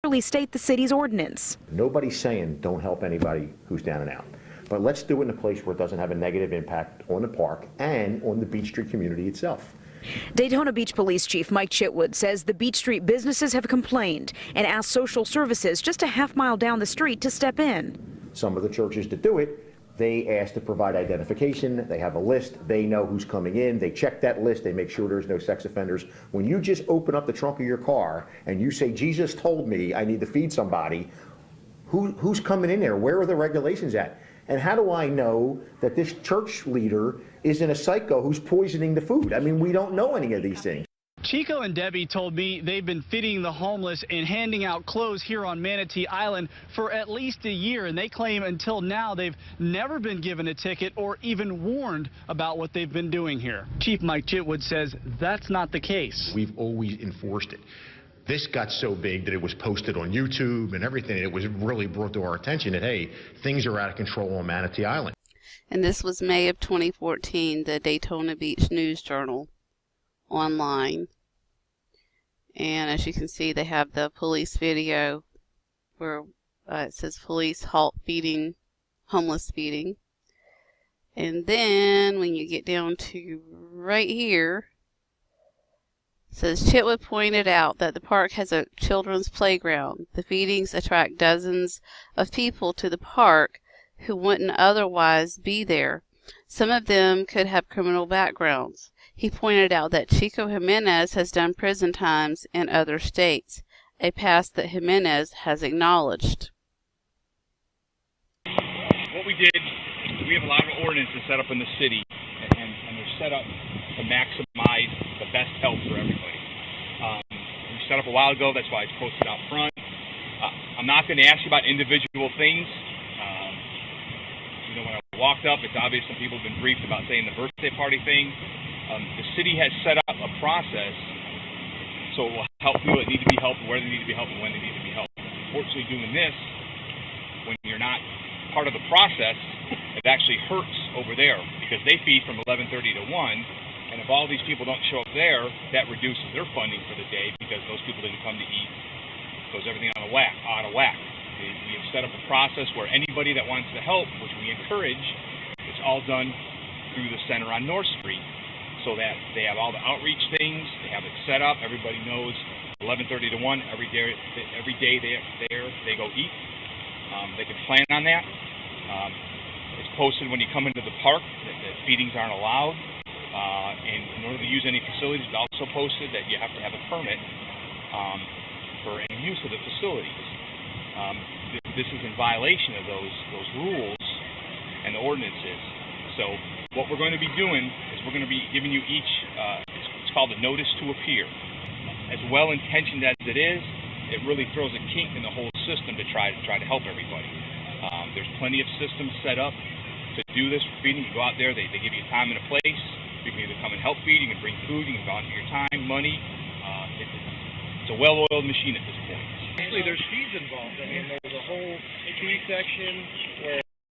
clearly state the city's ordinance. Nobody's saying don't help anybody who's down and out. But let's do it in a place where it doesn't have a negative impact on the park and on the Beach Street community itself. Daytona Beach Police Chief Mike Chitwood says the Beach Street businesses have complained and asked social services just a half-mile down the street to step in. Some of the churches that do it, they ask to provide identification. They have a list. They know who's coming in. They check that list. They make sure there's no sex offenders. When you just open up the trunk of your car and you say, Jesus told me I need to feed somebody, who's coming in there? Where are the regulations at? And how do I know that this church leader isn't a psycho who's poisoning the food? I mean, we don't know any of these things. Chico and Debbie told me they've been feeding the homeless and handing out clothes here on Manatee Island for at least a year, and they claim until now they've never been given a ticket or even warned about what they've been doing here. Chief Mike Chitwood says that's not the case. We've always enforced it. This got so big that it was posted on YouTube and everything. It was really brought to our attention that, hey, things are out of control on Manatee Island. And this was May of 2014, the Daytona Beach News Journal online. And as you can see, they have the police video where it says police halt feeding, homeless feeding. And then when you get down to right here, it says Chitwood pointed out that the park has a children's playground. The feedings attract dozens of people to the park who wouldn't otherwise be there. Some of them could have criminal backgrounds. He pointed out that Chico Jimenez has done prison times in other states, a past that Jimenez has acknowledged. What we did, we have a lot of ordinances set up in the city, and they're set up to maximize the best help for everybody. We set up a while ago, that's why it's posted out front. I'm not going to ask you about individual things. When I walked up, it's obvious some people have been briefed about saying the birthday party thing. The city has set up a process so it will help people that need to be helped, where they need to be helped, and when they need to be helped. Unfortunately, doing this, when you're not part of the process, it actually hurts over there because they feed from 11:30 to 1, and if all these people don't show up there, that reduces their funding for the day because those people didn't come to eat. Goes everything out of whack. We have set up a process where anybody that wants to help, which we encourage, it's all done through the center on North Street, so that they have all the outreach things, they have it set up, everybody knows 11:30 to 1, every day they're there, they go eat. They can plan on that. It's posted when you come into the park that feedings aren't allowed. And in order to use any facilities, it's also posted that you have to have a permit for any use of the facilities. This is in violation of those rules and the ordinances. So what we're going to be doing is we're going to be giving you each, it's called a notice to appear. As well-intentioned as it is, it really throws a kink in the whole system to try to help everybody. There's plenty of systems set up to do this feeding. You go out there, they give you a time and a place. You can either come and help feed, you can bring food, you can volunteer your time, money. It's a well-oiled machine at this point. Actually, there's fees involved. I mean, there's a whole fee section where